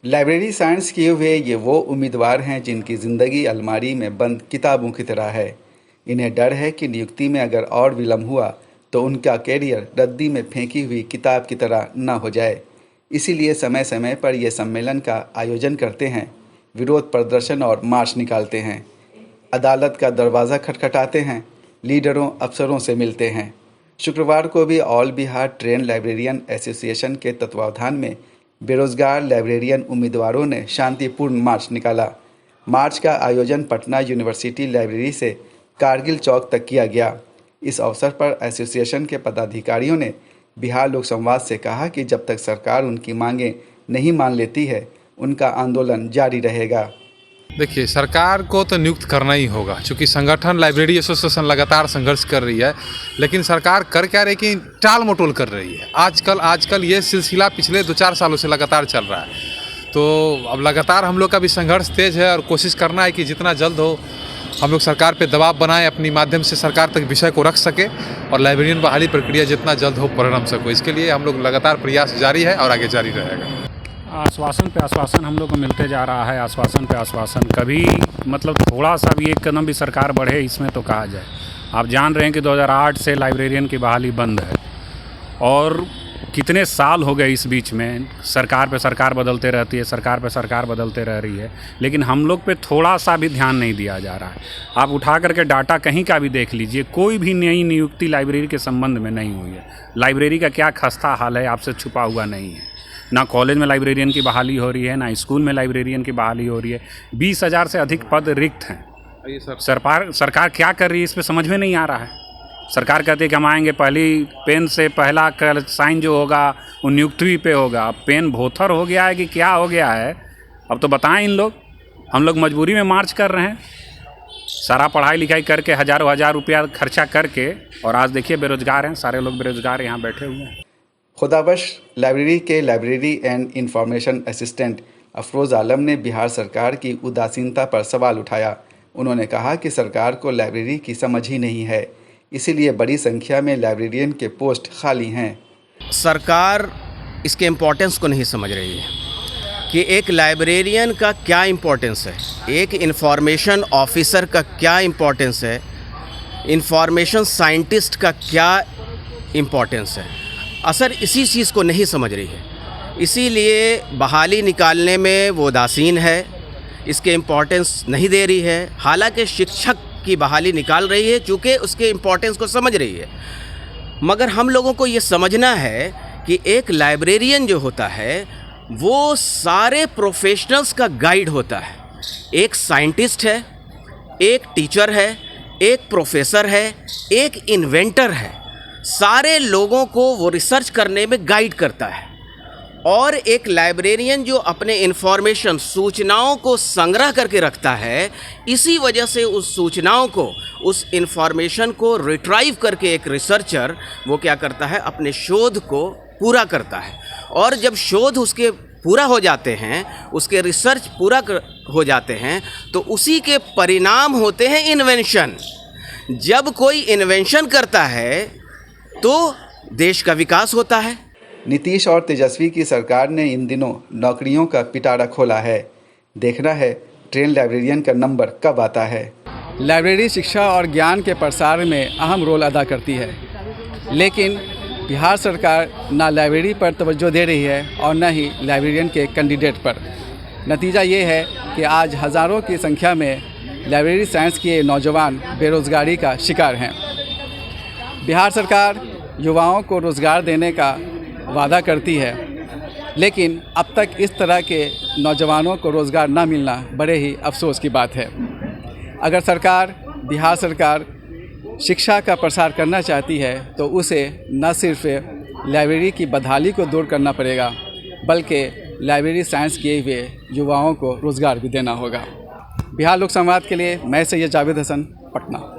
Library science किए हुए ये वो उम्मीदवार हैं जिनकी ज़िंदगी अलमारी में बंद किताबों की तरह है। इन्हें डर है कि नियुक्ति में अगर और विलम्ब हुआ तो उनका कैरियर रद्दी में फेंकी हुई किताब की तरह न हो जाए। इसीलिए समय समय पर ये सम्मेलन का आयोजन करते हैं, विरोध प्रदर्शन और मार्च निकालते हैं, अदालत का दरवाज़ा खटखटाते हैं, लीडरों अफसरों से मिलते हैं। शुक्रवार को भी all Bihar train librarian association के तत्वावधान में बेरोजगार लाइब्रेरियन उम्मीदवारों ने शांतिपूर्ण मार्च निकाला। मार्च का आयोजन पटना यूनिवर्सिटी लाइब्रेरी से कारगिल चौक तक किया गया। इस अवसर पर एसोसिएशन के पदाधिकारियों ने बिहार लोक संवाद से कहा कि जब तक सरकार उनकी मांगें नहीं मान लेती है, उनका आंदोलन जारी रहेगा। देखिए, सरकार को तो नियुक्त करना ही होगा, क्योंकि संगठन लाइब्रेरी एसोसिएशन लगातार संघर्ष कर रही है, लेकिन सरकार कर क्या रही कि टाल मटोल कर रही है। आजकल ये सिलसिला पिछले 2-4 सालों से लगातार चल रहा है। तो अब लगातार हम लोग का भी संघर्ष तेज है और कोशिश करना है कि जितना जल्द हो हम लोग सरकार पे दबाव बनाएं, अपनी माध्यम से सरकार तक विषय को रख सके और लाइब्रेरियन बहाली प्रक्रिया जितना जल्द हो परिणाम सको। इसके लिए हम लोग लगातार प्रयास जारी है और आगे जारी रहेगा। आश्वासन पे आश्वासन हम लोग को मिलते जा रहा है, आश्वासन पे आश्वासन। कभी मतलब थोड़ा सा भी एक कदम भी सरकार बढ़े इसमें तो कहा जाए। आप जान रहे हैं कि 2008 से लाइब्रेरियन की बहाली बंद है और कितने साल हो गए इस बीच में। सरकार पे सरकार बदलते रहती है, सरकार पे सरकार बदलते रह रही है, लेकिन हम लोग पे थोड़ा सा भी ध्यान नहीं दिया जा रहा है। आप उठा करके डाटा कहीं का भी देख लीजिए, कोई भी नई नियुक्ति लाइब्रेरी के संबंध में नहीं हुई है। लाइब्रेरी का क्या खस्ता हाल है आपसे छुपा हुआ नहीं है। ना कॉलेज में लाइब्रेरियन की बहाली हो रही है, ना स्कूल में लाइब्रेरियन की बहाली हो रही है। 20,000 से अधिक पद रिक्त हैं। सरकार क्या कर रही है इस पर समझ में नहीं आ रहा है। सरकार कहती है कि हम आएंगे, पहली पेन से पहला साइन जो होगा वो नियुक्ति पे होगा। पेन भोथर हो गया है कि क्या हो गया है, अब तो बताएं इन लोग। हम लोग मजबूरी में मार्च कर रहे हैं, सारा पढ़ाई लिखाई करके हज़ारों हज़ार रुपया खर्चा करके, और आज देखिए बेरोजगार हैं, सारे लोग बेरोजगार यहाँ बैठे हुए हैं। खुदाबख्श लाइब्रेरी के library and information assistant Afroz Alam ने बिहार सरकार की उदासीनता पर सवाल उठाया। उन्होंने कहा कि सरकार को लाइब्रेरी की समझ ही नहीं है, इसीलिए बड़ी संख्या में लाइब्रेरियन के पोस्ट खाली हैं। सरकार इसके इम्पोर्टेंस को नहीं समझ रही है कि एक लाइब्रेरियन का क्या इम्पोर्टेंस है, एक इंफॉर्मेशन ऑफिसर का क्या इम्पोर्टेंस है, इंफॉर्मेशन साइंटिस्ट का क्या इम्पोर्टेंस है। असर इसी चीज़ को नहीं समझ रही है, इसीलिए बहाली निकालने में वो उदासीन है, इसके इम्पोर्टेंस नहीं दे रही है। हालांकि शिक्षक की बहाली निकाल रही है चूँकि उसके इम्पोर्टेंस को समझ रही है, मगर हम लोगों को ये समझना है कि एक लाइब्रेरियन जो होता है वो सारे प्रोफेशनल्स का गाइड होता है। एक साइंटिस्ट है, एक टीचर है, एक प्रोफेसर है, एक इन्वेंटर है। सारे लोगों को वो रिसर्च करने में गाइड करता है। और एक लाइब्रेरियन जो अपने इन्फॉर्मेशन सूचनाओं को संग्रह करके रखता है, इसी वजह से उस सूचनाओं को, उस इन्फॉर्मेशन को रिट्राइव करके एक रिसर्चर वो क्या करता है, अपने शोध को पूरा करता है। और जब शोध उसके पूरा हो जाते हैं, उसके रिसर्च पूरा हो जाते हैं, तो उसी के परिणाम होते हैं इन्वेंशन। जब कोई इन्वेंशन करता है तो देश का विकास होता है। नीतीश और तेजस्वी की सरकार ने इन दिनों नौकरियों का पिटारा खोला है। देखना है ट्रेन लाइब्रेरियन का नंबर कब आता है। लाइब्रेरी शिक्षा और ज्ञान के प्रसार में अहम रोल अदा करती है, लेकिन बिहार सरकार ना लाइब्रेरी पर तवज्जो दे रही है और न ही लाइब्रेरियन के कैंडिडेट पर। नतीजा ये है कि आज हज़ारों की संख्या में लाइब्रेरी साइंस के नौजवान बेरोज़गारी का शिकार हैं। बिहार सरकार युवाओं को रोज़गार देने का वादा करती है, लेकिन अब तक इस तरह के नौजवानों को रोज़गार न मिलना बड़े ही अफसोस की बात है। अगर बिहार सरकार शिक्षा का प्रसार करना चाहती है तो उसे न सिर्फ लाइब्रेरी की बदहाली को दूर करना पड़ेगा, बल्कि लाइब्रेरी साइंस किए हुए युवाओं को रोज़गार भी देना होगा। बिहार लोक संवाद के लिए मैं सैयद जावेद हसन, पटना।